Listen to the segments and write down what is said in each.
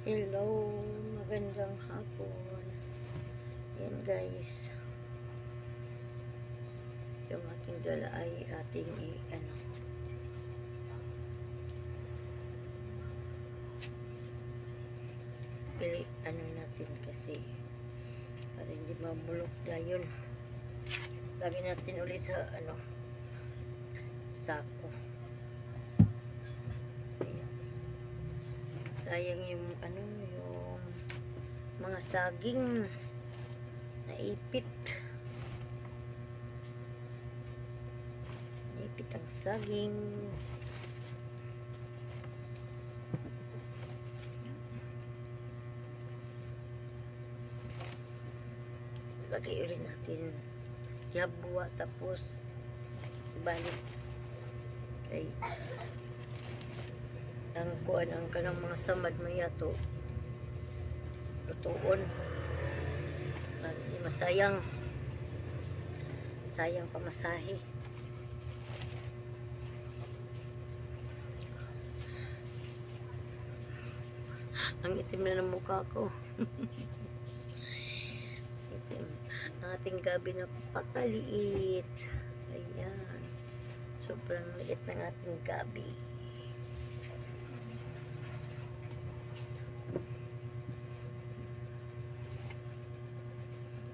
Hello, magandang hapon. Yan guys, yung ating dala ay ating natin kasi para hindi mamulok na yun. Lagyan natin ulit sa sako. Ayan. Sayang yung yung mga saging naipit ang saging. Lagay ulit natin yabwa tapos balik kay ang kuan ang kanang mga samad mayato lutuon masayang pamasahe. Ang itim na ng mukha ko. Itim. Ang ating gabi na pakaliit. Ayan. Sobrang liit ng ating gabi.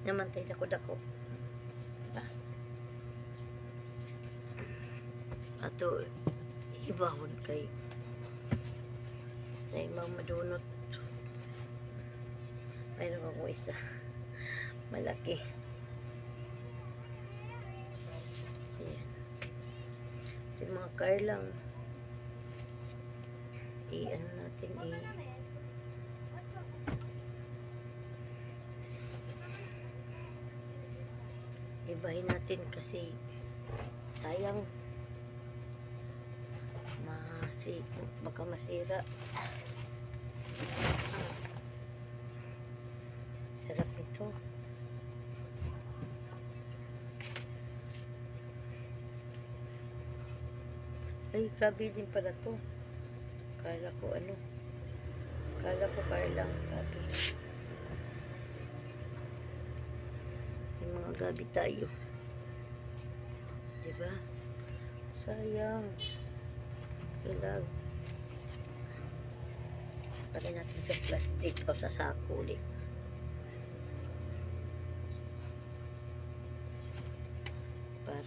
Namantay dako-dako. Ato ibahon kay na imang madunot. Mayroon ako isa malaki. Ayan. Yung mga karlang natin ibahin natin kasi sayang baka masira. Sarap ito. Ay, gabi din pala to. Kala ko karlang gabi. May mga gabi tayo. Diba? Sayang. Ilag. Lagay natin sa plastic o sa sako ulit. Para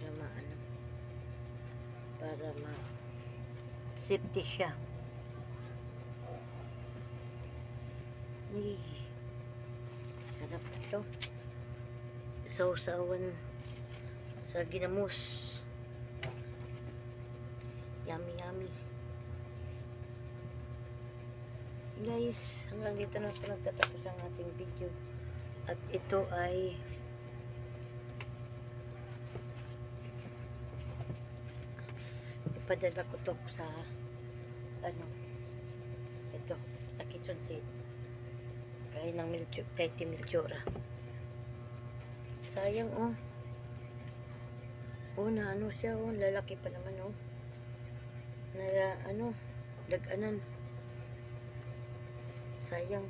safety siya. Sarap ito. Sausawan sa ginamos. Yummy yummy. Guys, hanggang dito na ito nagtatapos ang ating video. At ito ay ipadala ko to sa ito sa kitchen set kaya ng kay Melchora. Sayang na siya lalaki pa naman na daganan. Sayang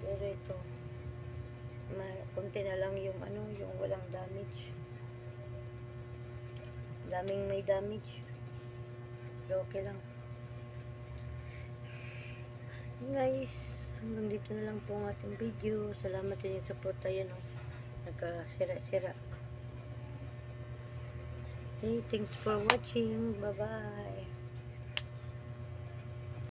pero ito konti na lang yung yung walang damage. Daming may damage pero okay lang guys. Hanggang dito na lang po ang ating video. Salamat din yung support. Ayan nagkasira-sira. Okay, thanks for watching. Bye bye.